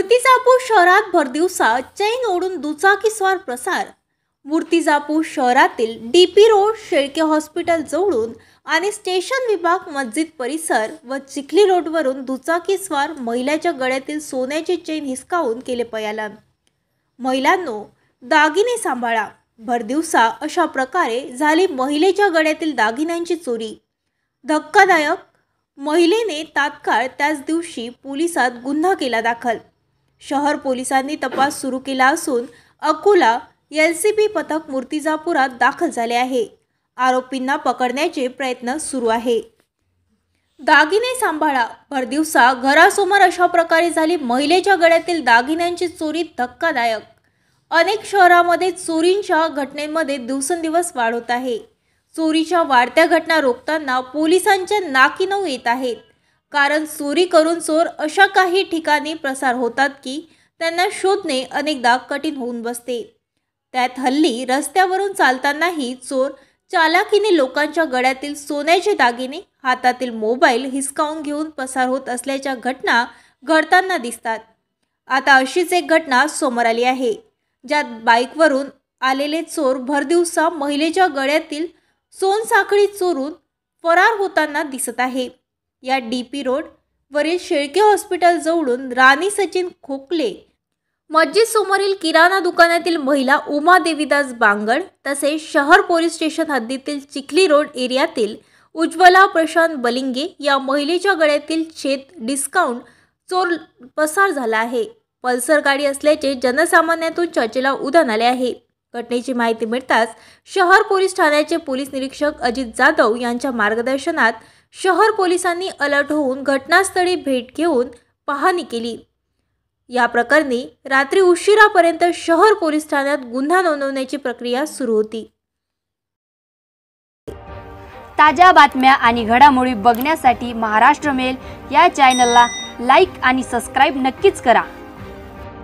मूर्तिजापूर शहरात भरदिवसा चैन ओढून दुचाकीस्वार पसार। मूर्तिजापूर शहरातील डीपी रोड, शेळके हॉस्पिटल जवळून आणि स्टेशन विभाग मस्जिद परिसर व चिखली रोडवरून दुचाकीस्वार महिलेच्या गळ्यातील सोन्याची चैन हिसकावून केले पलायन। महिलांनो, दागिने सांभाळा। भरदिवसा अशा प्रकारे झाली महिलेच्या गळ्यातील दागिन्यांची चोरी। धक्कादायक। महिलेने तात्काळ त्याच दिवशी पोलिसात गुन्हा केला दाखल। शहर पोलिसांनी तपास सुरू केला असून अकोला एलसीबी पथक मूर्तिजापुरात दाखल झाले आहे। आरोपींना पकडण्याचे प्रयत्न सुरू आहे। दागिने सांभाळा। भरदिवसा घरासमोर अशा प्रकारे झाली महिलेच्या गळ्यातील दागिन्यांची चोरी। धक्कादायक। अनेक शहरांमध्ये चोरींच्या घटनेमध्ये दिवसेंदिवस वाढ होत आहे। चोरीच्या वाढत्या घटना रोखताना पोलिसांच्या नाकी नऊ येत आहेत, कारण चोरी करून चोर अशा काही ठिकाणी प्रसार होतात की त्यांना शोधणे अनेकदा कठीण होऊन बसते। त्यात हल्ली रस्त्यावरून चालतानाही चोर चालाखीने लोकांच्या गळ्यातील सोन्याचे दागिने, हातातील मोबाईल हिसकावून घेऊन पसार होत असल्याच्या घटना घडताना दिसतात। आता अशीच एक घटना समोर आली आहे, ज्यात बाईकवरून आलेले चोर भरदिवसा महिलेच्या गळ्यातील सोनसाखळी चोरून फरार होताना दिसत आहे। या डीपी रोड वरील शेळके हॉस्पिटल जवळून राणी सचिन खोकले मस्जिद समोरील किराणा दुकानातील महिला उमा देवीदास बांगड, तसेच शहर पोलीस स्टेशन हद्दीतील चिखली रोड एरियातील उज्ज्वला प्रशांत बलिंगे या महिलेच्या गळ्यातील छेद डिस्काउंट चोर पसार झाला आहे। पल्सर गाडी असल्याचे जनसामान्यातून चर्चेला उधाण आले आहे। घटनेची माहिती मिळताच शहर पोलीस ठाण्याचे पोलीस निरीक्षक अजित जाधव यांच्या मार्गदर्शनात शहर पोलिसांनी अलर्ट होऊन घटनास्थळी भेट घेऊन पाहणी केली। या प्रकरणी रात्री उशिरापर्यंत शहर पोलीस ठाण्यात गुन्हा नोंदवण्याची प्रक्रिया सुरू होती। ताज्या बातम्या आणि घडामोडी बघण्यासाठी महाराष्ट्र मेल या चॅनलला लाईक आणि सबस्क्राईब नक्कीच करा।